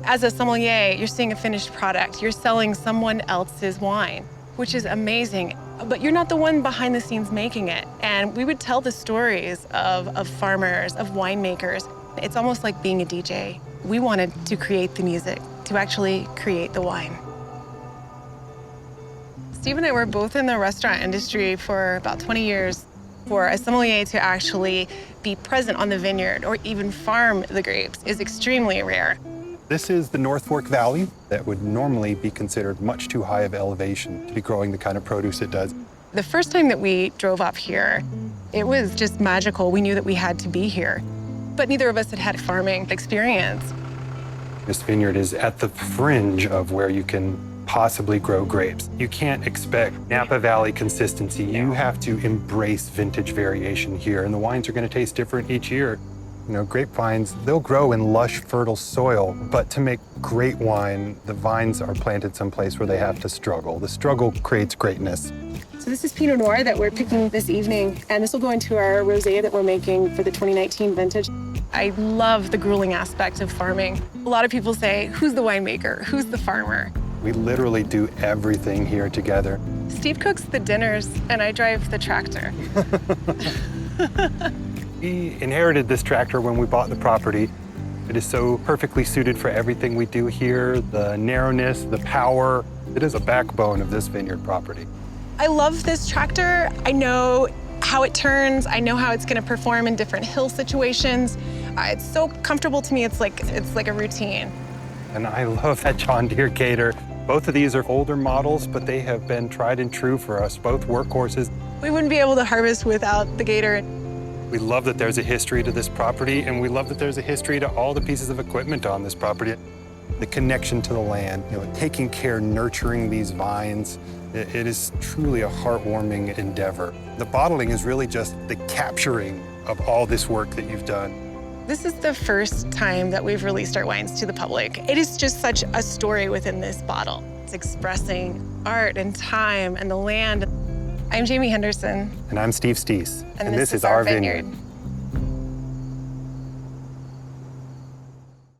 As a sommelier, you're seeing a finished product. You're selling someone else's wine, which is amazing. But you're not the one behind the scenes making it. And we would tell the stories of farmers, of winemakers. It's almost like being a DJ. We wanted to create the music, to actually create the wine. Steve and I were both in the restaurant industry for about 20 years. For a sommelier to actually be present on the vineyard or even farm the grapes is extremely rare. This is the North Fork Valley that would normally be considered much too high of elevation to be growing the kind of produce it does. The first time that we drove up here, it was just magical. We knew that we had to be here, but neither of us had had farming experience. This vineyard is at the fringe of where you can possibly grow grapes. You can't expect Napa Valley consistency. You have to embrace vintage variation here, and the wines are going to taste different each year. You know, grapevines, they'll grow in lush, fertile soil, but to make great wine, the vines are planted someplace where they have to struggle. The struggle creates greatness. So this is Pinot Noir that we're picking this evening, and this will go into our rosé that we're making for the 2019 vintage. I love the grueling aspect of farming. A lot of people say, who's the winemaker? Who's the farmer? We literally do everything here together. Steve cooks the dinners, and I drive the tractor. We inherited this tractor when we bought the property. It is so perfectly suited for everything we do here, the narrowness, the power. It is a backbone of this vineyard property. I love this tractor. I know how it turns. I know how it's going to perform in different hill situations. It's so comfortable to me. It's like a routine. And I love that John Deere Gator. Both of these are older models, but they have been tried and true for us, both workhorses. We wouldn't be able to harvest without the Gator. We love that there's a history to this property, and we love that there's a history to all the pieces of equipment on this property. The connection to the land, you know, taking care, nurturing these vines, it is truly a heartwarming endeavor. The bottling is really just the capturing of all this work that you've done. This is the first time that we've released our wines to the public. It is just such a story within this bottle. It's expressing art and time and the land. I'm Jamie Henderson. And I'm Steve Steese. And this is our vineyard.